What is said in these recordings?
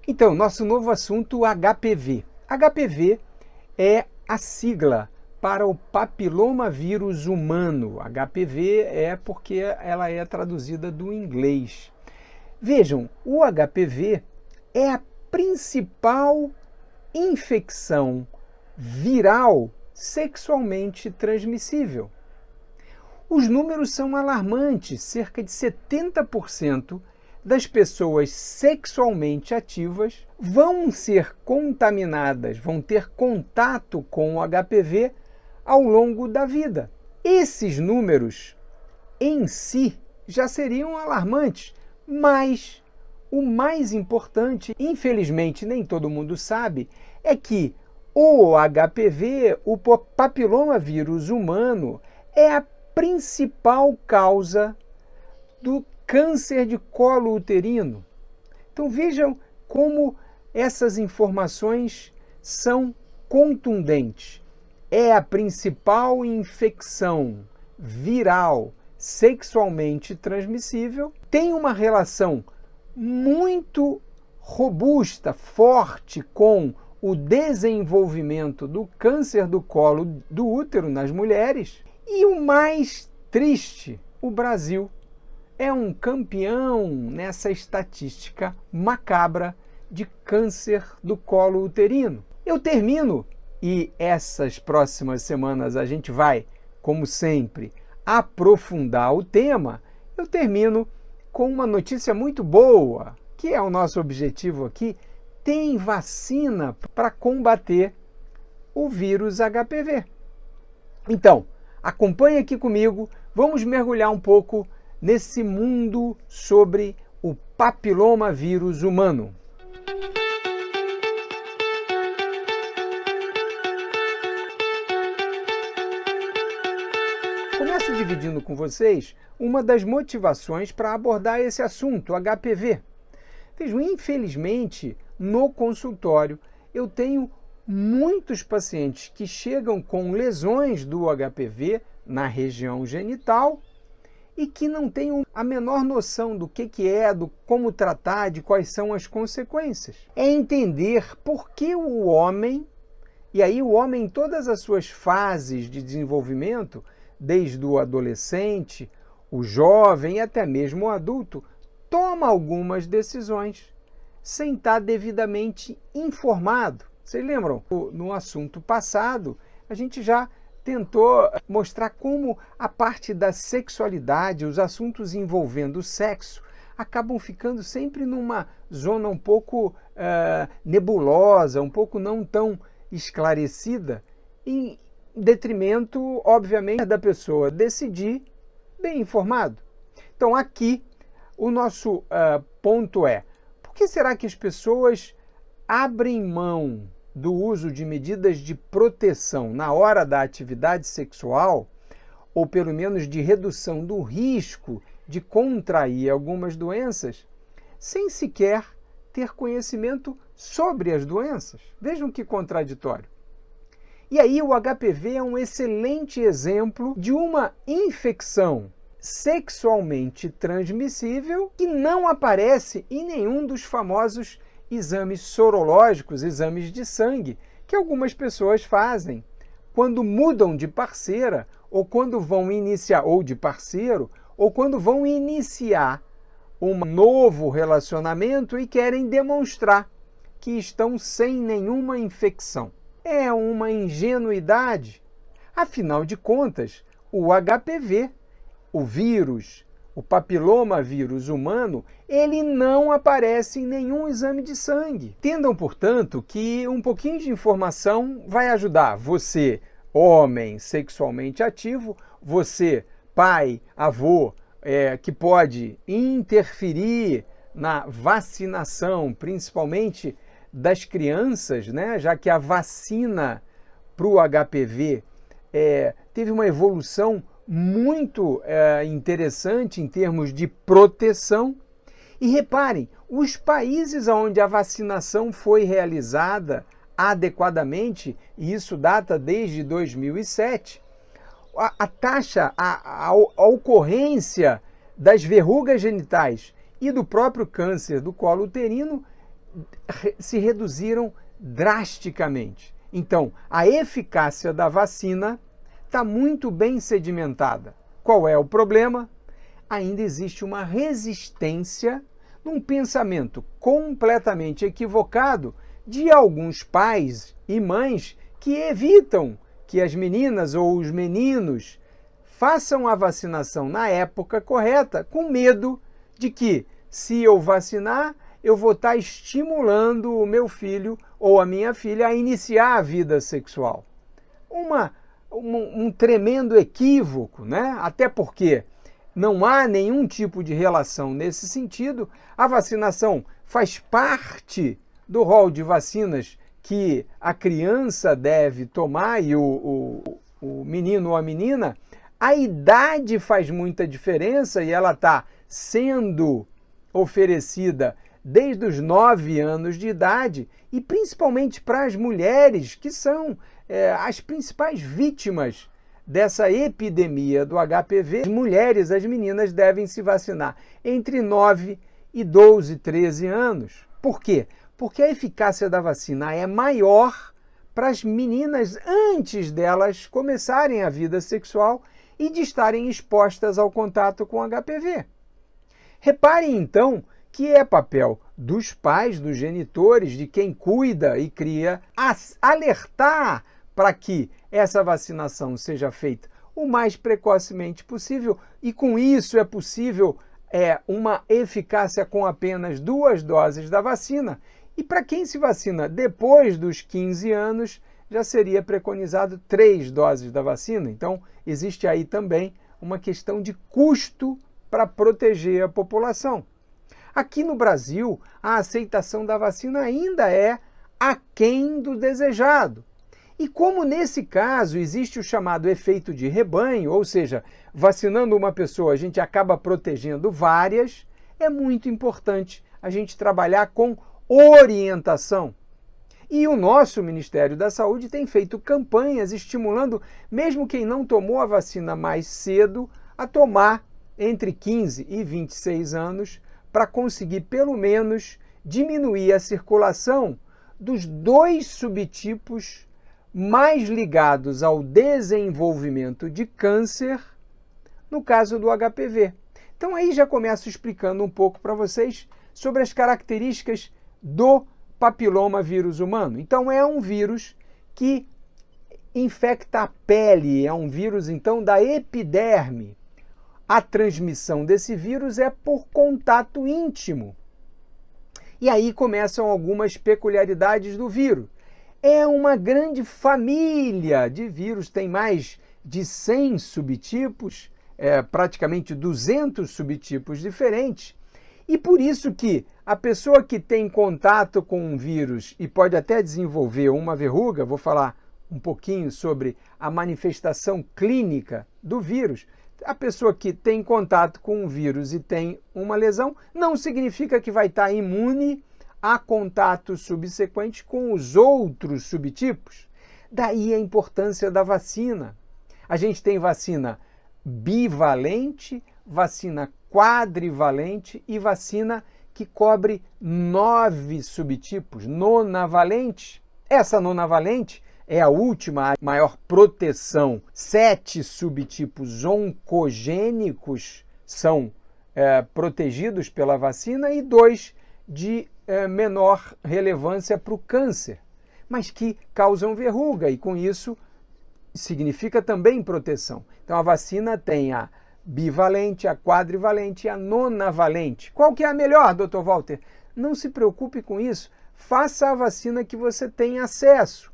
Então, nosso novo assunto, HPV. HPV é a sigla para o papilomavírus humano. HPV é porque ela é traduzida do inglês. Vejam, o HPV é a principal infecção viral sexualmente transmissível. Os números são alarmantes, cerca de 70% das pessoas sexualmente ativas vão ser contaminadas, vão ter contato com o HPV ao longo da vida. Esses números em si já seriam alarmantes, mas o mais importante, infelizmente nem todo mundo sabe, é que o HPV, o papilomavírus humano, é a principal causa do câncer de colo uterino. Então vejam como essas informações são contundentes. É a principal infecção viral sexualmente transmissível, tem uma relação muito robusta, forte com o desenvolvimento do câncer do colo do útero nas mulheres. E o mais triste, o Brasil é um campeão nessa estatística macabra de câncer do colo uterino. Eu termino, e essas próximas semanas a gente vai, como sempre, aprofundar o tema. Eu termino com uma notícia muito boa, que é o nosso objetivo aqui. Tem vacina para combater o vírus HPV. Então, acompanhe aqui comigo, vamos mergulhar um pouco nesse mundo sobre o papilomavírus humano. Começo dividindo com vocês uma das motivações para abordar esse assunto, HPV. Vejam, infelizmente, no consultório, eu tenho muitos pacientes que chegam com lesões do HPV na região genital e que não têm a menor noção do que é, do como tratar, de quais são as consequências. É entender por que o homem, e aí o homem em todas as suas fases de desenvolvimento, desde o adolescente, o jovem e até mesmo o adulto, toma algumas decisões sem estar devidamente informado. Vocês lembram? No assunto passado, a gente já tentou mostrar como a parte da sexualidade, os assuntos envolvendo o sexo, acabam ficando sempre numa zona um pouco nebulosa, um pouco não tão esclarecida, em detrimento, obviamente, da pessoa decidir bem informado. Então, aqui, o nosso ponto é: por que será que as pessoas abrem mão do uso de medidas de proteção na hora da atividade sexual, ou pelo menos de redução do risco de contrair algumas doenças, sem sequer ter conhecimento sobre as doenças? Vejam que contraditório. E aí o HPV é um excelente exemplo de uma infecção sexualmente transmissível que não aparece em nenhum dos famosos exames sorológicos, exames de sangue, que algumas pessoas fazem quando mudam de parceira, ou quando vão iniciar, ou de parceiro, ou quando vão iniciar um novo relacionamento e querem demonstrar que estão sem nenhuma infecção. É uma ingenuidade. Afinal de contas, o HPV, o vírus, o papilomavírus humano, ele não aparece em nenhum exame de sangue. Entendam, portanto, que um pouquinho de informação vai ajudar você, homem sexualmente ativo, você, pai, avô, que pode interferir na vacinação, principalmente das crianças, né? Já que a vacina para o HPV teve uma evolução muito interessante em termos de proteção. E reparem, os países onde a vacinação foi realizada adequadamente, e isso data desde 2007, a taxa, a ocorrência das verrugas genitais e do próprio câncer do colo uterino se reduziram drasticamente. Então, a eficácia da vacina está muito bem sedimentada. Qual é o problema? Ainda existe uma resistência num pensamento completamente equivocado de alguns pais e mães que evitam que as meninas ou os meninos façam a vacinação na época correta, com medo de que, se eu vacinar, eu vou estar estimulando o meu filho ou a minha filha a iniciar a vida sexual. Um tremendo equívoco, né? Até porque não há nenhum tipo de relação nesse sentido. A vacinação faz parte do rol de vacinas que a criança deve tomar e o menino ou a menina. A idade faz muita diferença e ela está sendo oferecida desde os 9 anos de idade e principalmente para as mulheres, que são as principais vítimas dessa epidemia do HPV. As mulheres, as meninas, devem se vacinar entre 9 e 12, 13 anos. Por quê? Porque a eficácia da vacina é maior para as meninas antes delas começarem a vida sexual e de estarem expostas ao contato com HPV. Reparem, então, que é papel dos pais, dos genitores, de quem cuida e cria, alertar para que essa vacinação seja feita o mais precocemente possível, e com isso é possível uma eficácia com apenas 2 doses da vacina. E para quem se vacina depois dos 15 anos, já seria preconizado 3 doses da vacina. Então, existe aí também uma questão de custo para proteger a população. Aqui no Brasil, a aceitação da vacina ainda é aquém do desejado. E como nesse caso existe o chamado efeito de rebanho, ou seja, vacinando uma pessoa a gente acaba protegendo várias, é muito importante a gente trabalhar com orientação. E o nosso Ministério da Saúde tem feito campanhas estimulando mesmo quem não tomou a vacina mais cedo a tomar entre 15 e 26 anos para conseguir pelo menos diminuir a circulação dos 2 subtipos mais ligados ao desenvolvimento de câncer, no caso do HPV. Então aí já começo explicando um pouco para vocês sobre as características do papiloma vírus humano. Então é um vírus que infecta a pele, é um vírus então da epiderme. A transmissão desse vírus é por contato íntimo. E aí começam algumas peculiaridades do vírus. É uma grande família de vírus, tem mais de 100 subtipos, praticamente 200 subtipos diferentes. E por isso que a pessoa que tem contato com um vírus e pode até desenvolver uma verruga, vou falar um pouquinho sobre a manifestação clínica do vírus. A pessoa que tem contato com um vírus e tem uma lesão não significa que vai estar imune a contato subsequente com os outros subtipos. Daí a importância da vacina. A gente tem vacina bivalente, vacina quadrivalente e vacina que cobre 9 subtipos, nonavalente. Essa nonavalente é a última, a maior proteção. 7 subtipos oncogênicos são protegidos pela vacina e 2 de menor relevância para o câncer, mas que causam verruga e com isso significa também proteção. Então a vacina tem a bivalente, a quadrivalente e a nonavalente. Qual que é a melhor, Dr. Walter? Não se preocupe com isso, faça a vacina que você tem acesso.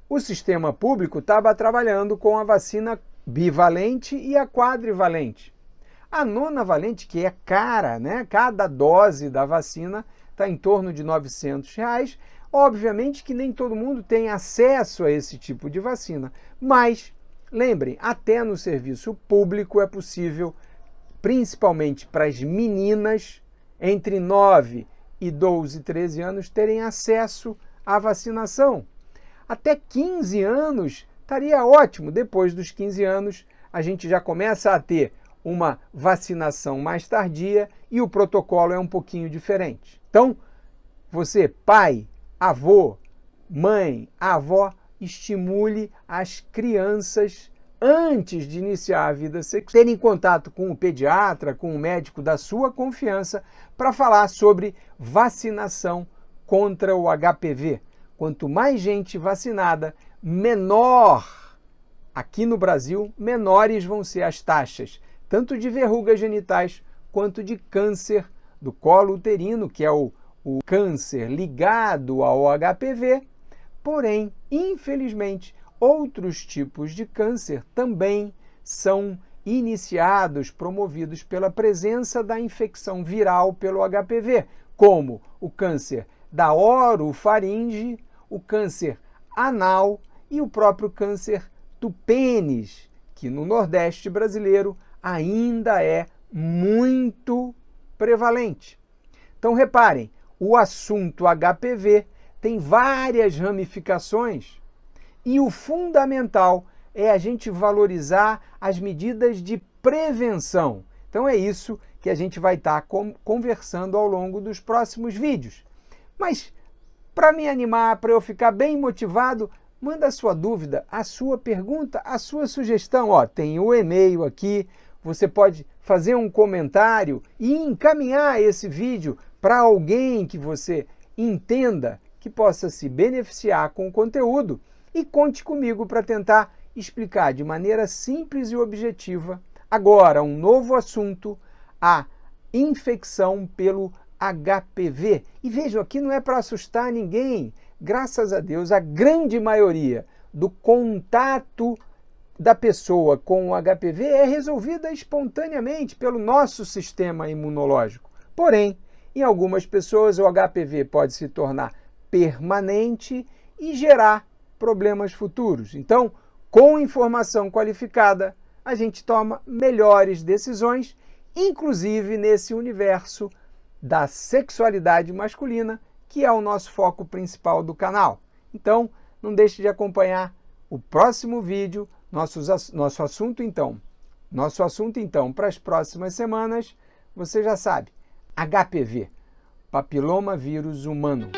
O sistema público estava trabalhando com a vacina bivalente e a quadrivalente. A nonavalente, que é cara, né? Cada dose da vacina está em torno de R$900. Obviamente que nem todo mundo tem acesso a esse tipo de vacina, mas lembrem, até no serviço público é possível, principalmente para as meninas entre 9 e 12, 13 anos, terem acesso à vacinação. Até 15 anos estaria ótimo. Depois dos 15 anos, a gente já começa a ter uma vacinação mais tardia e o protocolo é um pouquinho diferente. Então, você, pai, avô, mãe, avó, estimule as crianças antes de iniciar a vida sexual, terem contato com o pediatra, com o médico da sua confiança, para falar sobre vacinação contra o HPV. Quanto mais gente vacinada, menor, aqui no Brasil, menores vão ser as taxas, tanto de verrugas genitais quanto de câncer do colo uterino, que é o câncer ligado ao HPV. Porém, infelizmente, outros tipos de câncer também são iniciados, promovidos pela presença da infecção viral pelo HPV, como o câncer da orofaringe, o câncer anal e o próprio câncer do pênis, que no Nordeste brasileiro ainda é muito prevalente. Então, reparem, o assunto HPV tem várias ramificações e o fundamental é a gente valorizar as medidas de prevenção. Então é isso que a gente vai estar conversando ao longo dos próximos vídeos. Mas, para me animar, para eu ficar bem motivado, manda a sua dúvida, a sua pergunta, a sua sugestão. Tem o e-mail aqui, você pode fazer um comentário e encaminhar esse vídeo para alguém que você entenda que possa se beneficiar com o conteúdo, e conte comigo para tentar explicar de maneira simples e objetiva agora um novo assunto, a infecção pelo HPV. E vejam, aqui não é para assustar ninguém. Graças a Deus, a grande maioria do contato da pessoa com o HPV é resolvida espontaneamente pelo nosso sistema imunológico. Porém, em algumas pessoas, o HPV pode se tornar permanente e gerar problemas futuros. Então, com informação qualificada, a gente toma melhores decisões, inclusive nesse universo da sexualidade masculina, que é o nosso foco principal do canal. Então, não deixe de acompanhar o próximo vídeo, nosso assunto então para as próximas semanas, você já sabe, HPV, papiloma vírus humano.